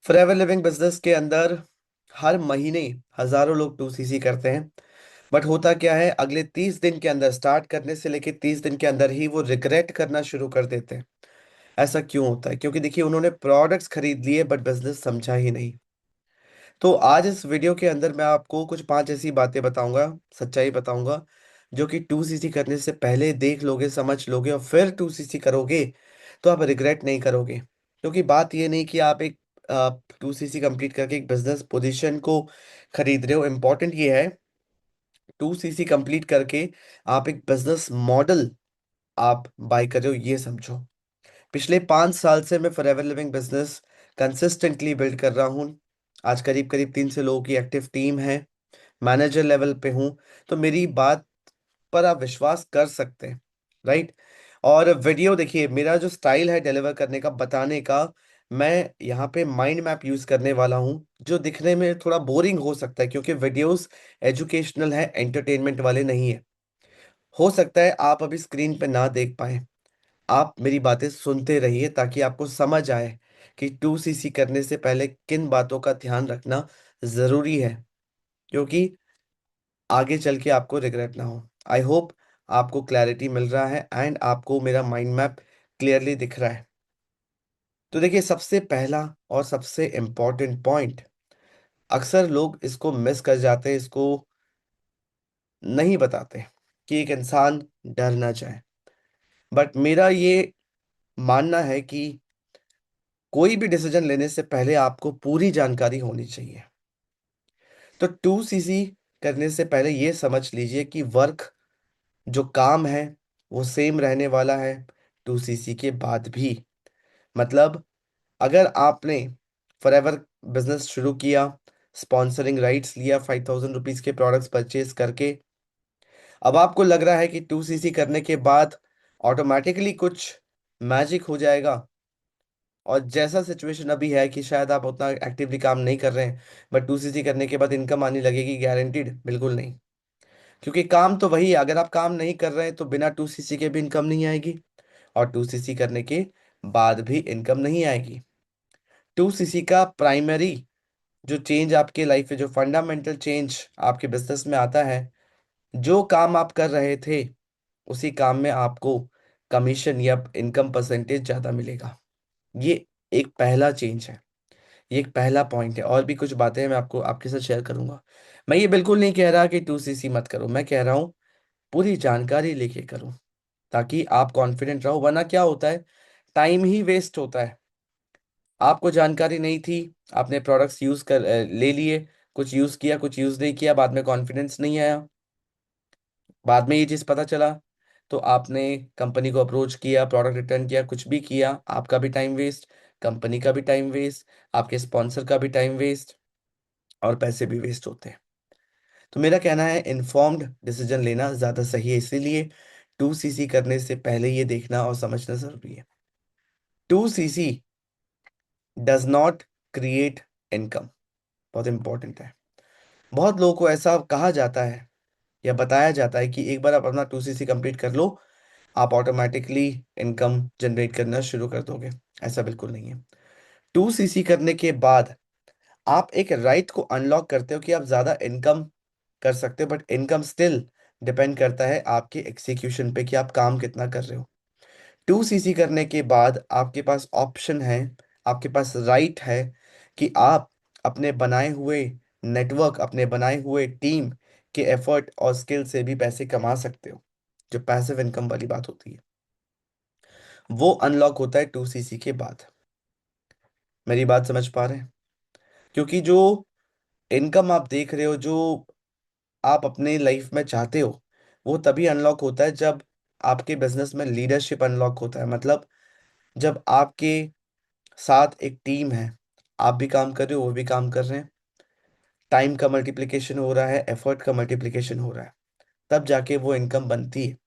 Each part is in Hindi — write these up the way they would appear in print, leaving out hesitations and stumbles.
फॉरएवर लिविंग बिजनेस के अंदर हर महीने हजारों लोग 2सीसी करते हैं। बट होता क्या है, अगले 30 दिन के अंदर, स्टार्ट करने से लेके 30 दिन के अंदर ही वो रिग्रेट करना शुरू कर देते हैं। ऐसा क्यों होता है? क्योंकि देखिए, उन्होंने प्रोडक्ट्स खरीद लिए बट बिजनेस समझा ही नहीं। तो आज इस वीडियो के अंदर मैं आपको कुछ 5 ऐसी बातें बताऊंगा, सच्चाई बताऊंगा, जो कि 2सीसी करने से पहले देख लोगे, समझ लोगे, और फिर 2सीसी करोगे तो आप रिग्रेट नहीं करोगे। क्योंकि बात ये नहीं कि आप एक 2सीसी कंप्लीट करके एक बिजनेस पोजीशन को खरीद रहे हो। इंपॉर्टेंट ये है, 2सीसी कंप्लीट करके आप एक बिजनेस मॉडल आप बाय कर रहे हो, ये समझो। पिछले 5 साल से मैं forever living business consistently build कर रहा हूँ। आज करीब करीब 300 लोगों की एक्टिव टीम है। मैनेजर लेवल पे हूँ। तो मेरी बात पर आप विश्वास कर सकते हैं, राइट? और वीडियो देखिए, मेरा जो स्टाइल है डिलीवर करने का, बताने का, मैं यहाँ पे माइंड मैप यूज करने वाला हूँ, जो दिखने में थोड़ा बोरिंग हो सकता है क्योंकि वीडियोस एजुकेशनल है, एंटरटेनमेंट वाले नहीं है। हो सकता है आप अभी स्क्रीन पे ना देख पाए। आप मेरी बातें सुनते रहिए ताकि आपको समझ आए कि 2सीसी करने से पहले किन बातों का ध्यान रखना जरूरी है, क्योंकि आगे चल के आपको रिग्रेट ना हो। आई होप आपको क्लैरिटी मिल रहा है एंड आपको मेरा माइंड मैप क्लियरली दिख रहा है। तो देखिए, सबसे पहला और सबसे इम्पोर्टेंट पॉइंट, अक्सर लोग इसको मिस कर जाते हैं, इसको नहीं बताते, कि एक इंसान डर ना जाए। बट मेरा ये मानना है कि कोई भी डिसीजन लेने से पहले आपको पूरी जानकारी होनी चाहिए। तो 2सीसी करने से पहले ये समझ लीजिए कि वर्क, जो काम है, वो सेम रहने वाला है 2सीसी के बाद भी। मतलब, अगर आपने फॉरएवर बिजनेस शुरू किया, स्पॉन्सरिंग राइट्स लिया 5000 रुपीज के प्रोडक्ट्स परचेज करके, अब आपको लग रहा है कि 2सीसी करने के बाद ऑटोमेटिकली कुछ मैजिक हो जाएगा, और जैसा सिचुएशन अभी है कि शायद आप उतना एक्टिवली काम नहीं कर रहे हैं बट 2सीसी करने के बाद इनकम आने लगेगी, गारंटीड? बिल्कुल नहीं। क्योंकि काम तो वही है, अगर आप काम नहीं कर रहे हैं तो बिना 2सीसी के भी इनकम नहीं आएगी, और 2सीसी करने के बाद भी इनकम नहीं आएगी। 2सीसी का प्राइमरी जो चेंज आपके लाइफ में, जो फंडामेंटल चेंज आपके बिजनेस में आता है, जो काम आप कर रहे थे उसी काम में आपको कमीशन या इनकम परसेंटेज ज्यादा मिलेगा। ये एक पहला चेंज है, ये एक पहला पॉइंट है। और भी कुछ बातें मैं आपको आपके साथ शेयर करूंगा। मैं ये बिल्कुल नहीं कह रहा कि 2सीसी मत करो, मैं कह रहा हूँ पूरी जानकारी लेके करो, ताकि आप कॉन्फिडेंट रहो। वरना क्या होता है, टाइम ही वेस्ट होता है। आपको जानकारी नहीं थी, आपने प्रोडक्ट्स यूज कर ले लिए, कुछ यूज किया, कुछ यूज नहीं किया, बाद में कॉन्फिडेंस नहीं आया, बाद में ये चीज पता चला, तो आपने कंपनी को अप्रोच किया, प्रोडक्ट रिटर्न किया, कुछ भी किया, आपका भी टाइम वेस्ट, कंपनी का भी टाइम वेस्ट, आपके स्पॉन्सर का भी टाइम वेस्ट, और पैसे भी वेस्ट होते हैं। तो मेरा कहना है, इन्फॉर्म्ड डिसीजन लेना ज्यादा सही है। इसीलिए 2सीसी करने से पहले ये देखना और समझना जरूरी है। 2सीसी डज नॉट क्रिएट इनकम। बहुत इंपॉर्टेंट है। बहुत लोगों को ऐसा कहा जाता है या बताया जाता है कि एक बार आप अपना 2सीसी कंप्लीट कर लो, आप ऑटोमेटिकली इनकम जनरेट करना शुरू कर दोगे। ऐसा बिल्कुल नहीं है। 2सीसी करने के बाद आप एक राइट को अनलॉक करते हो कि आप ज्यादा इनकम कर सकते हो, बट इनकम स्टिल डिपेंड करता है आपके एग्जीक्यूशन पे, कि आप काम कितना कर रहे हो। 2सीसी करने के बाद आपके पास ऑप्शन है, आपके पास राइट है कि आप अपने बनाए हुए नेटवर्क, अपने बनाए हुए टीम के एफर्ट और स्किल से भी पैसे कमा सकते हो। जो पैसिव इनकम वाली बात होती है, वो अनलॉक होता है 2सीसी के बाद। मेरी बात समझ पा रहे हैं? क्योंकि जो इनकम आप देख रहे हो, जो आप अपने लाइफ में चाहते हो, वो तभी अनलॉक होता है जब आपके बिजनेस में लीडरशिप अनलॉक होता है। मतलब, जब आपके साथ एक टीम है, आप भी काम कर रहे हो, वो भी काम कर रहे हैं, टाइम का मल्टीप्लिकेशन हो रहा है, एफर्ट का मल्टीप्लिकेशन हो रहा है, तब जाके वो इनकम बनती है।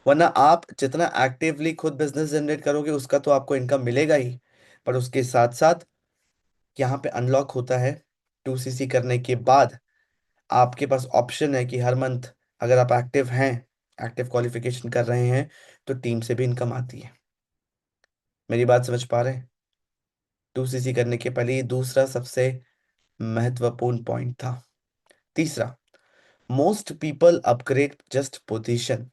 वरना आप जितना एक्टिवली खुद बिजनेस जनरेट करोगे उसका तो आपको इनकम मिलेगा ही, पर उसके साथ साथ यहाँ पे अनलॉक होता है 2सीसी करने के बाद। आपके पास ऑप्शन है कि हर मंथ, अगर आप एक्टिव हैं, एक्टिव क्वालिफिकेशन कर रहे हैं, तो टीम से भी इनकम आती है। मेरी बात समझ पा रहे हैं? 2cc करने के पहले ये दूसरा सबसे महत्वपूर्ण पॉइंट था। तीसरा, most people upgrade just position.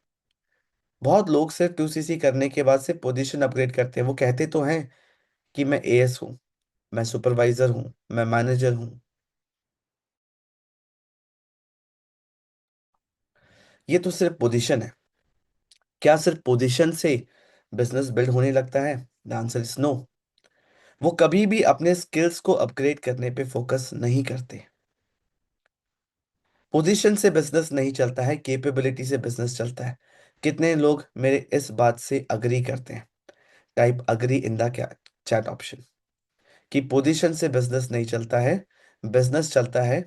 बहुत लोग सिर्फ 2cc करने के बाद से पोजीशन अपग्रेड करते हैं। वो कहते तो हैं कि मैं एएस हूँ, मैं सुपरवाइजर हूँ, मैं मैनेजर हूँ। ये तो सिर्फ पोजीशन है। क्या सिर्फ पोजीशन से बिजनेस बिल्ड होने लगता है? The answer is no. वो कभी भी अपने स्किल्स को अपग्रेड करने पे फोकस नहीं करते। पोजीशन से बिजनेस नहीं चलता है, कैपेबिलिटी से बिजनेस चलता है। कितने लोग मेरे इस बात से अग्री करते हैं? Type agree in the chat option कि पोजीशन से बिजनेस नहीं चलता है, बिजनेस चलता है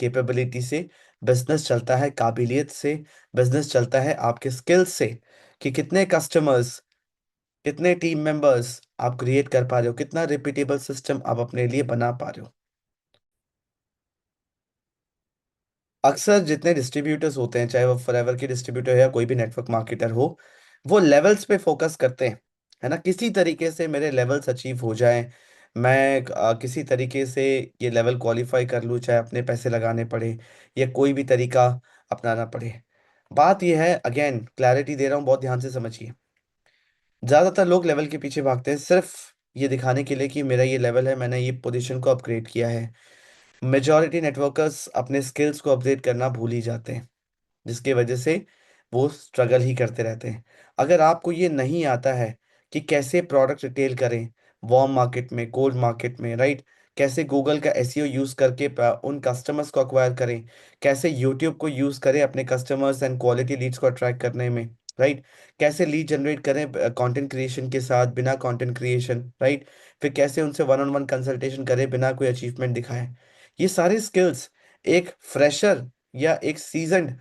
कैपेबिलिटी से, बिजनेस चलता है काबिलियत से, बिजनेस चलता है आपके स्किल्स से, कि कितने कस्टमर्स, कितने टीम मेंबर्स आप क्रिएट कर पा रहे हो, कितना रिपीटेबल सिस्टम आप अपने लिए बना पा रहे हो। अक्सर जितने डिस्ट्रीब्यूटर्स होते हैं, चाहे वो फॉरएवर के डिस्ट्रीब्यूटर या कोई भी नेटवर्क मार्केटर हो, वो लेवल्स पे फोकस करते हैं, है ना। किसी तरीके से मेरे लेवल्स अचीव हो जाएं, मैं किसी तरीके से ये लेवल क्वालिफाई कर लूँ, चाहे अपने पैसे लगाने पड़े या कोई भी तरीका अपनाना पड़े। बात यह है, अगेन क्लैरिटी दे रहा हूँ, बहुत ध्यान से समझिए। ज्यादातर लोग लेवल के पीछे भागते हैं सिर्फ ये दिखाने के लिए कि मेरा ये लेवल है, मैंने ये पोजीशन को अपग्रेड किया है। मेजॉरिटी नेटवर्कर्स अपने स्किल्स को अपडेट करना भूल ही जाते हैं, जिसकी वजह से वो स्ट्रगल ही करते रहते हैं। अगर आपको ये नहीं आता है कि कैसे प्रोडक्ट रिटेल करें, वार्म मार्केट में, कोल्ड मार्केट में, राइट, कैसे गूगल का एसईओ यूज करके उन कस्टमर्स को अक्वायर करें, कैसे यूट्यूब को यूज करें अपने कस्टमर्स एंड क्वालिटी लीड्स को अट्रैक्ट करने में, राइट, कैसे लीड जनरेट करें कंटेंट क्रिएशन के साथ, बिना कंटेंट क्रिएशन, राइट, फिर कैसे उनसे वन ऑन वन कंसल्टेशन करें बिना कोई अचीवमेंट दिखाए। ये सारी स्किल्स एक फ्रेशर या एक सीजन्ड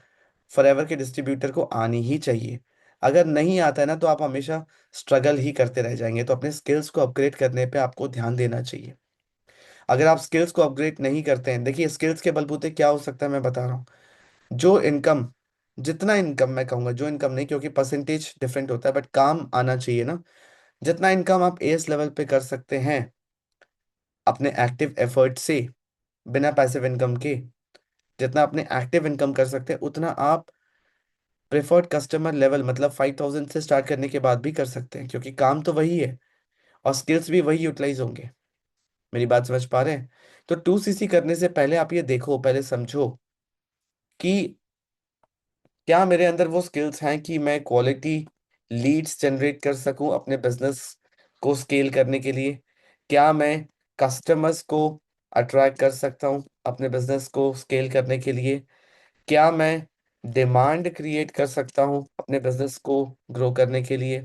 फॉरएवर के डिस्ट्रीब्यूटर को आनी ही चाहिए। अगर नहीं आता है ना, तो आप हमेशा स्ट्रगल ही करते रह जाएंगे। तो अपने स्किल्स को अपग्रेड करने पे आपको ध्यान देना चाहिए। अगर आप स्किल्स को अपग्रेड नहीं करते हैं, देखिए स्किल्स के बलबूते क्या हो सकता है मैं बता रहा हूँ। जो इनकम, जितना इनकम, मैं कहूंगा जो इनकम नहीं, क्योंकि परसेंटेज डिफरेंट होता है, बट काम आना चाहिए ना। जितना इनकम आप एस लेवल पे कर सकते हैं अपने एक्टिव एफर्ट से, बिना पैसिव इनकम के, जितना अपने एक्टिव इनकम कर सकते हैं उतना आप प्रेफर्ड कस्टमर लेवल मतलब 5,000 से स्टार्ट करने के बाद भी कर सकते हैं, क्योंकि काम तो वही है और स्किल्स भी वही यूटिलाइज होंगे। मेरी बात समझ पा रहे हैं? तो 2cc करने से पहले आप ये देखो, पहले समझो कि क्या मेरे अंदर वो स्किल्स हैं कि मैं क्वालिटी लीड्स जनरेट कर सकूं अपने बिजनेस को स्केल करने के लिए। क्या मैं कस्टमर्स को अट्रैक्ट कर सकता हूं अपने बिजनेस को स्केल करने के लिए। क्या मैं डिमांड क्रिएट कर सकता हूं अपने बिजनेस को ग्रो करने के लिए।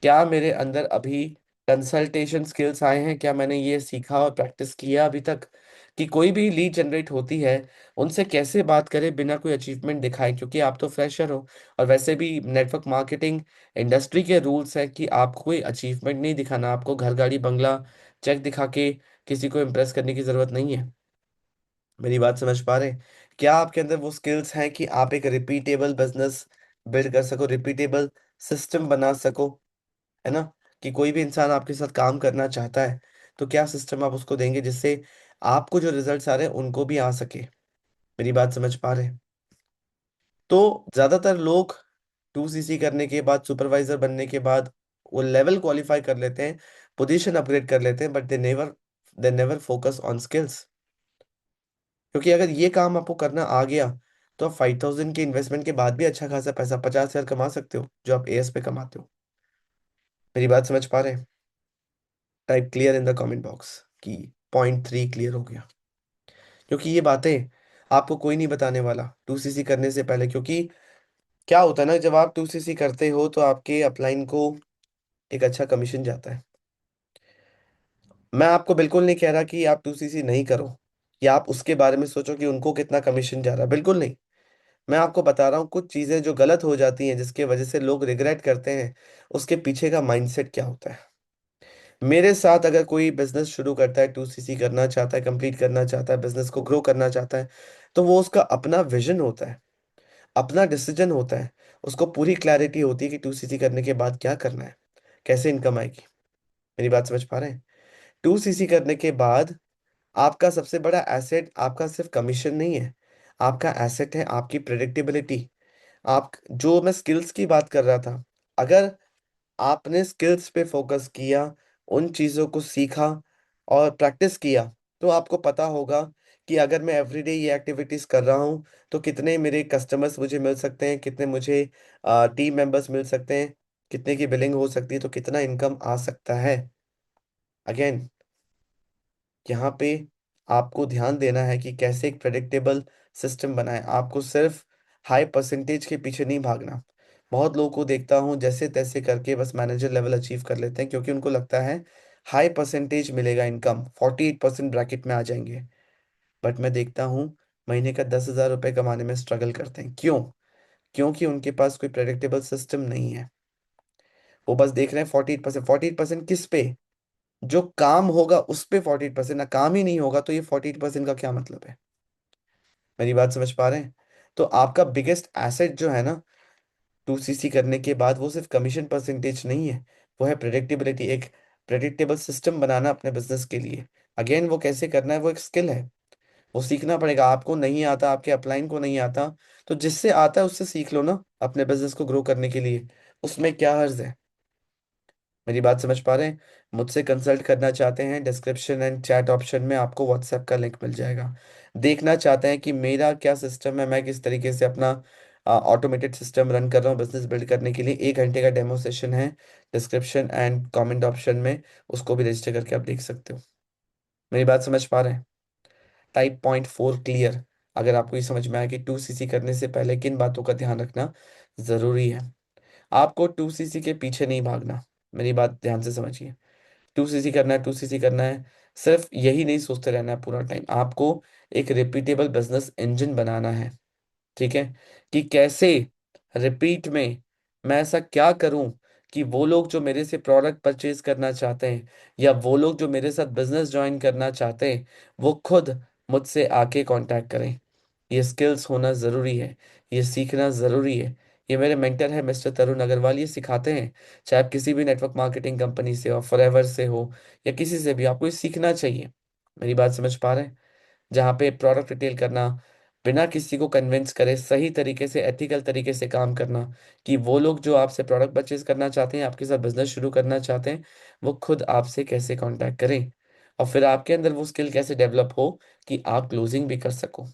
क्या मेरे अंदर अभी कंसल्टेशन स्किल्स आए हैं, क्या मैंने ये सीखा और प्रैक्टिस किया अभी तक कि कोई भी लीड जनरेट होती है उनसे कैसे बात करें बिना कोई अचीवमेंट दिखाए, क्योंकि आप तो फ्रेशर हो। और वैसे भी नेटवर्क मार्केटिंग इंडस्ट्री के रूल्स है कि आपको कोई अचीवमेंट नहीं दिखाना, आपको घर गाड़ी बंगला चेक दिखा के किसी को इम्प्रेस करने की जरूरत नहीं है। मेरी बात समझ पा रहे हैं? क्या आपके अंदर वो स्किल्स हैं कि आप एक रिपीटेबल बिजनेस बिल्ड कर सको, रिपीटेबल सिस्टम बना सको, है ना। कि कोई भी इंसान आपके साथ काम करना चाहता है तो क्या सिस्टम आप उसको देंगे जिससे आपको जो रिजल्ट्स आ रहे हैं उनको भी आ सके। मेरी बात समझ पा रहे हैं? तो ज्यादातर लोग 2cc करने के बाद, सुपरवाइजर बनने के बाद, वो लेवल क्वालिफाई कर लेते हैं, पोजीशन अपग्रेड कर लेते हैं, but they never focus on skills. क्योंकि अगर ये काम आपको करना आ गया तो आप 5,000 के इन्वेस्टमेंट के बाद भी अच्छा खासा पैसा, 50,000 कमा सकते हो जो आप एएस पे कमाते हो। मेरी बात समझ पा रहे हैं? Type clear in the comment box कि पॉइंट 3 क्लियर हो गया। क्योंकि ये बातें आपको कोई नहीं बताने वाला 2cc करने से पहले। क्योंकि क्या होता है ना, जब आप 2cc करते हो तो आपके अपलाइन को एक अच्छा कमीशन जाता है। मैं आपको बिल्कुल नहीं कह रहा कि आप 2cc नहीं करो या आप उसके बारे में सोचो कि उनको कितना कमीशन जा रहा है, बिल्कुल नहीं। मैं आपको बता रहा हूँ कुछ चीजें जो गलत हो जाती हैं जिसके वजह से लोग रिग्रेट करते हैं, उसके पीछे का माइंडसेट क्या होता है। मेरे साथ अगर कोई बिजनेस शुरू करता है, 2cc करना चाहता है, कंप्लीट करना चाहता है, बिजनेस को ग्रो करना चाहता है, तो वो उसका अपना विजन होता है, अपना डिसीजन होता है। उसको पूरी क्लैरिटी होती है कि 2cc करने के बाद क्या करना है, कैसे इनकम आएगी। मेरी बात समझ पा रहे हैं? 2cc करने के बाद आपका सबसे बड़ा एसेट आपका सिर्फ कमीशन नहीं है, आपका एसेट है आपकी प्रेडिक्टेबिलिटी। आप, जो मैं स्किल्स की बात कर रहा था, अगर आपने स्किल्स पे फोकस किया, उन चीज़ों को सीखा और प्रैक्टिस किया, तो आपको पता होगा कि अगर मैं एवरीडे ये एक्टिविटीज कर रहा हूँ तो कितने मेरे कस्टमर्स मुझे मिल सकते हैं, कितने मुझे टीम मेंबर्स मिल सकते हैं, कितने की बिलिंग हो सकती है, तो कितना इनकम आ सकता है। अगेन, यहाँ पे आपको ध्यान देना है कि कैसे एक प्रेडिक्टेबल सिस्टम बनाए। आपको सिर्फ हाई परसेंटेज के पीछे नहीं भागना। बहुत लोगों को देखता हूँ जैसे तैसे करके बस मैनेजर लेवल अचीव कर लेते हैं, क्योंकि उनको लगता है हाई परसेंटेज मिलेगा, इनकम 48% ब्रैकेट में आ जाएंगे। बट मैं देखता हूँ महीने का 10,000 रुपये कमाने में स्ट्रगल करते हैं। क्यों? क्योंकि उनके पास कोई प्रेडिक्टेबल सिस्टम नहीं है। वो बस देख रहे हैं 48%। 48% किस पे? जो काम होगा उस पे 48%। ना काम ही नहीं होगा तो ये 48% का क्या मतलब है? मेरी बात समझ पा रहे हैं? तो आपका बिगेस्ट एसेट जो है ना 2cc करने के बाद, वो सिर्फ कमीशन परसेंटेज नहीं है, वो है प्रेडिक्टेबिलिटी। एक प्रेडिक्टेबल सिस्टम बनाना अपने बिजनेस के लिए। अगेन, वो कैसे करना है, वो एक स्किल है। वो सीखना पड़ेगा। आपको नहीं आता, आपके अपलाइन को नहीं आता, तो जिससे आता है उससे सीख लो ना, अपने बिजनेस को ग्रो करने के लिए। उसमें क्या हर्ज है? मेरी बात समझ पा रहे हैं? मुझसे कंसल्ट करना चाहते हैं, डिस्क्रिप्शन एंड चैट ऑप्शन में आपको व्हाट्सएप का लिंक मिल जाएगा। देखना चाहते हैं कि मेरा क्या सिस्टम है, मैं किस तरीके से अपना ऑटोमेटेड सिस्टम रन कर रहा हूँ बिजनेस बिल्ड करने के लिए, 1 घंटे का डेमो सेशन है। डिस्क्रिप्शन एंड कमेंट ऑप्शन में उसको भी रजिस्टर करके आप देख सकते हो। मेरी बात समझ पा रहे हैं? Type point 4 clear. अगर आपको ये समझ में आया कि 2cc करने से पहले किन बातों का ध्यान रखना जरूरी है। आपको 2cc के पीछे नहीं भागना। मेरी बात ध्यान से समझिए। 2cc करना है, 2cc करना है, सिर्फ यही नहीं सोचते रहना है पूरा टाइम। आपको एक रिपीटेबल बिजनेस इंजन बनाना है। ठीक है? कि कैसे रिपीट में मैं ऐसा क्या करूं कि वो लोग जो मेरे से प्रोडक्ट परचेज करना चाहते हैं, या वो लोग जो मेरे साथ बिजनेस ज्वाइन करना चाहते हैं, वो खुद मुझसे आके कांटेक्ट करें। ये स्किल्स होना ज़रूरी है, ये सीखना ज़रूरी है। ये मेरे मेंटर है मिस्टर तरुण अग्रवाल, ये सिखाते हैं। चाहे आप किसी भी नेटवर्क मार्केटिंग कंपनी से हो, फॉरएवर से हो, या किसी से भी, आपको ये सीखना चाहिए। मेरी बात समझ पा रहे हैं? जहाँ पे प्रोडक्ट रिटेल करना, बिना किसी को कन्विंस करे, सही तरीके से, एथिकल तरीके से काम करना, कि वो लोग जो आपसे प्रोडक्ट परचेज करना चाहते हैं, आपके साथ बिजनेस शुरू करना चाहते हैं, वो खुद आपसे कैसे कांटेक्ट करें, और फिर आपके अंदर वो स्किल कैसे डेवलप हो कि आप क्लोजिंग भी कर सको।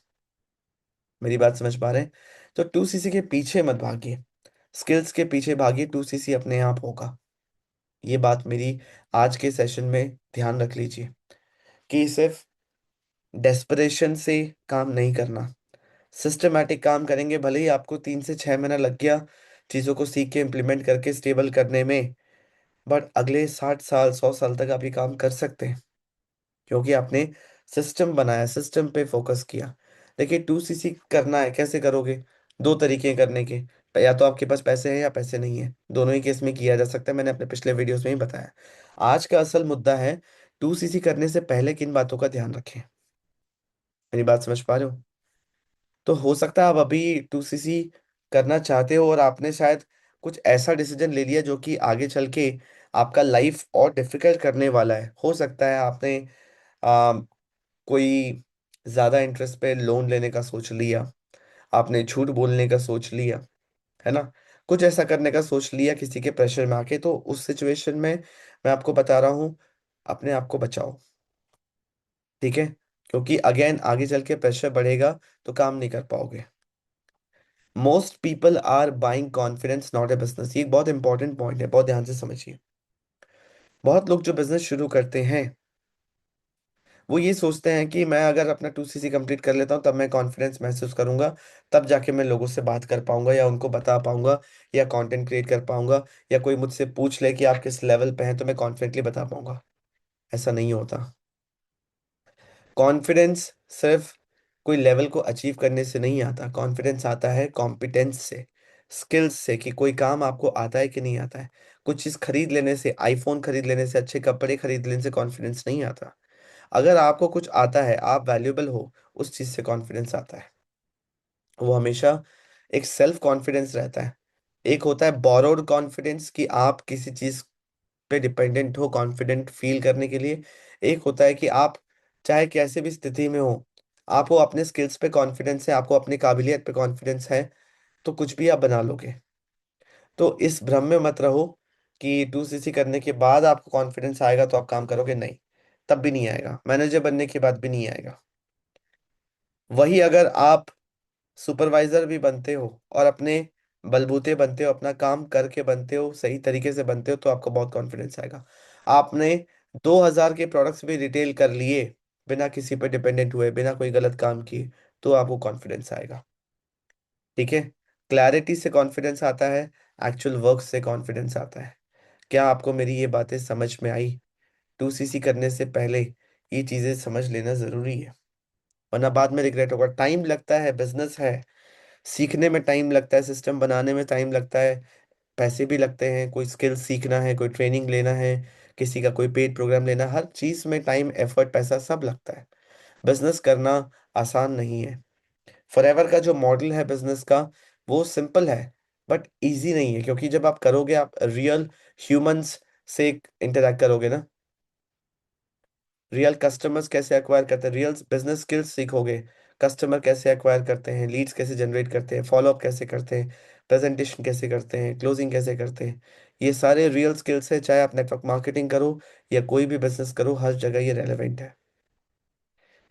मेरी बात समझ पा रहे हैं? तो 2cc के पीछे मत भागिए, स्किल्स के पीछे भागिए, 2cc अपने आप होगा। ये बात मेरी आज के सेशन में ध्यान रख लीजिए, कि सिर्फ डेस्परेशन से काम नहीं करना। सिस्टमैटिक काम करेंगे, भले ही आपको 3 से 6 महीना लग गया चीज़ों को सीख के इम्प्लीमेंट करके स्टेबल करने में, बट अगले 60 साल 100 साल तक आप ये काम कर सकते हैं, क्योंकि आपने सिस्टम बनाया, सिस्टम पे फोकस किया। देखिए, 2cc करना है, कैसे करोगे? दो तरीके हैं करने के। या तो आपके पास पैसे हैं या पैसे नहीं है, दोनों ही केस में किया जा सकता है। मैंने अपने पिछले वीडियोस में ही बताया। आज का असल मुद्दा है 2cc करने से पहले किन बातों का ध्यान रखें। मेरी बात समझ पा रहे हो? तो हो सकता है आप अभी 2cc करना चाहते हो और आपने शायद कुछ ऐसा डिसीजन ले लिया जो कि आगे चल के आपका लाइफ और डिफिकल्ट करने वाला है। हो सकता है आपने आ, कोई ज्यादा इंटरेस्ट पे लोन लेने का सोच लिया, आपने झूठ बोलने का सोच लिया, है ना? कुछ ऐसा करने का सोच लिया किसी के प्रेशर में आके। तो उस सिचुएशन में मैं आपको बता रहा हूँ, अपने आप को बचाओ। ठीक है? क्योंकि अगेन आगे चल के प्रेशर बढ़ेगा तो काम नहीं कर पाओगे। Most people are buying confidence not a business. ये एक बहुत इंपॉर्टेंट पॉइंट है, बहुत ध्यान से समझिए। बहुत लोग जो बिजनेस शुरू करते हैं, वो ये सोचते हैं कि मैं अगर अपना 2cc कंप्लीट कर लेता हूँ तब मैं कॉन्फिडेंस महसूस करूंगा, तब जाके मैं लोगों से बात कर पाऊंगा, या उनको बता पाऊंगा, या कंटेंट क्रिएट कर पाऊंगा, या कोई मुझसे पूछ ले कि आप किस लेवल पे हैं तो मैं कॉन्फिडेंटली बता पाऊंगा। ऐसा नहीं होता। कॉन्फिडेंस सिर्फ कोई लेवल को अचीव करने से नहीं आता। कॉन्फिडेंस आता है कॉम्पिटेंस से, स्किल्स से, कि कोई काम आपको आता है कि नहीं आता है। कुछ चीज़ खरीद लेने से, आईफोन खरीद लेने से, अच्छे कपड़े खरीद लेने से कॉन्फिडेंस नहीं आता। अगर आपको कुछ आता है, आप वैल्यूएबल हो, उस चीज़ से कॉन्फिडेंस आता है। वो हमेशा एक सेल्फ कॉन्फिडेंस रहता है। एक होता है बोरोड कॉन्फिडेंस, कि आप किसी चीज़ पे डिपेंडेंट हो कॉन्फिडेंट फील करने के लिए। एक होता है कि आप चाहे कैसे भी स्थिति में हो, आपको अपने स्किल्स पे कॉन्फिडेंस है, आपको अपनी काबिलियत पे कॉन्फिडेंस है, तो कुछ भी आप बना लोगे। तो इस भ्रम में मत रहो कि 2cc करने के बाद आपको कॉन्फिडेंस आएगा तो आप काम करोगे, नहीं, तब भी नहीं आएगा, मैनेजर बनने के बाद भी नहीं आएगा। वही अगर आप सुपरवाइजर भी बनते हो और अपने बलबूते बनते हो, अपना काम करके बनते हो, सही तरीके से बनते हो, तो आपको बहुत कॉन्फिडेंस आएगा। आपने 2000 के प्रोडक्ट्स भी रिटेल कर लिए बिना किसी पे डिपेंडेंट हुए, बिना कोई गलत काम किए, तो आपको कॉन्फिडेंस आएगा। ठीक है। क्लैरिटी से कॉन्फिडेंस आता है, एक्चुअल वर्क से कॉन्फिडेंस आता है। क्या आपको मेरी ये बातें समझ में आई? 2cc करने से पहले ये चीजें समझ लेना जरूरी है, वरना बाद में रिग्रेट होगा। टाइम लगता है, बिजनेस है, सीखने में टाइम लगता है, सिस्टम बनाने में टाइम लगता है, पैसे भी लगते हैं, कोई स्किल सीखना है, कोई ट्रेनिंग लेना है, किसी का कोई पेड प्रोग्राम लेना, हर चीज में टाइम, एफर्ट, पैसा सब लगता है। बिजनेस करना आसान नहीं है। फॉरएवर का जो मॉडल है बिजनेस का, वो सिंपल है बट इजी नहीं है, क्योंकि जब आप करोगे, आप रियल ह्यूमंस से इंटरेक्ट करोगे ना, रियल कस्टमर्स कैसे एक्वायर करते हैं, रियल बिजनेस स्किल्स सीखोगे, कस्टमर कैसे एक्वायर करते हैं, लीड्स कैसे जनरेट करते हैं, फॉलोअप कैसे करते हैं, प्रेजेंटेशन कैसे करते हैं, क्लोजिंग कैसे करते हैं, ये सारे रियल स्किल्स है। चाहे आप नेटवर्क मार्केटिंग करो या कोई भी बिजनेस करो, हर जगह ये रेलेवेंट है।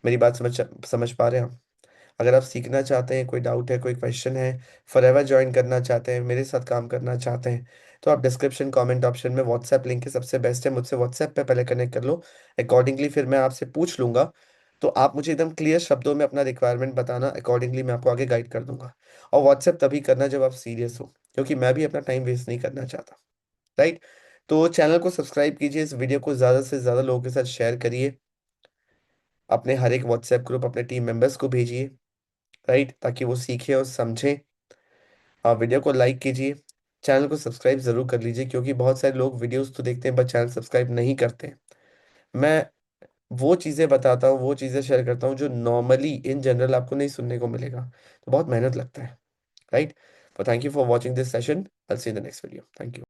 मेरी बात समझ समझ पा रहे हैं आप? अगर आप सीखना चाहते हैं, कोई डाउट है, कोई क्वेश्चन है, फॉरएवर ज्वाइन करना चाहते हैं, मेरे साथ काम करना चाहते हैं, तो आप डिस्क्रिप्शन कमेंट ऑप्शन में व्हाट्सएप लिंक है, सबसे बेस्ट है, मुझसे व्हाट्सएप पे पहले कनेक्ट कर लो। अकॉर्डिंगली फिर मैं आपसे पूछ लूंगा, तो आप मुझे एकदम क्लियर शब्दों में अपना रिक्वायरमेंट बताना, अकॉर्डिंगली मैं आपको आगे गाइड कर दूंगा। और व्हाट्सएप तभी करना जब आप सीरियस हो, क्योंकि मैं भी अपना टाइम वेस्ट नहीं करना चाहता। राइट। तो चैनल को सब्सक्राइब कीजिए, इस वीडियो को ज़्यादा से ज़्यादा लोगों के साथ शेयर करिए, अपने हर एक व्हाट्सएप ग्रुप, अपने टीम मेंबर्स को भेजिए। राइट, ताकि वो सीखें और समझें। आप वीडियो को लाइक कीजिए, चैनल को सब्सक्राइब जरूर कर लीजिए, क्योंकि बहुत सारे लोग वीडियोस तो देखते हैं बट चैनल सब्सक्राइब नहीं करते हैं। मैं वो चीज़ें बताता हूँ, वो चीज़ें शेयर करता हूँ जो नॉर्मली इन जनरल आपको नहीं सुनने को मिलेगा, तो बहुत मेहनत लगता है। राइट। तो thank you for watching this session, I see in the next video. Thank you.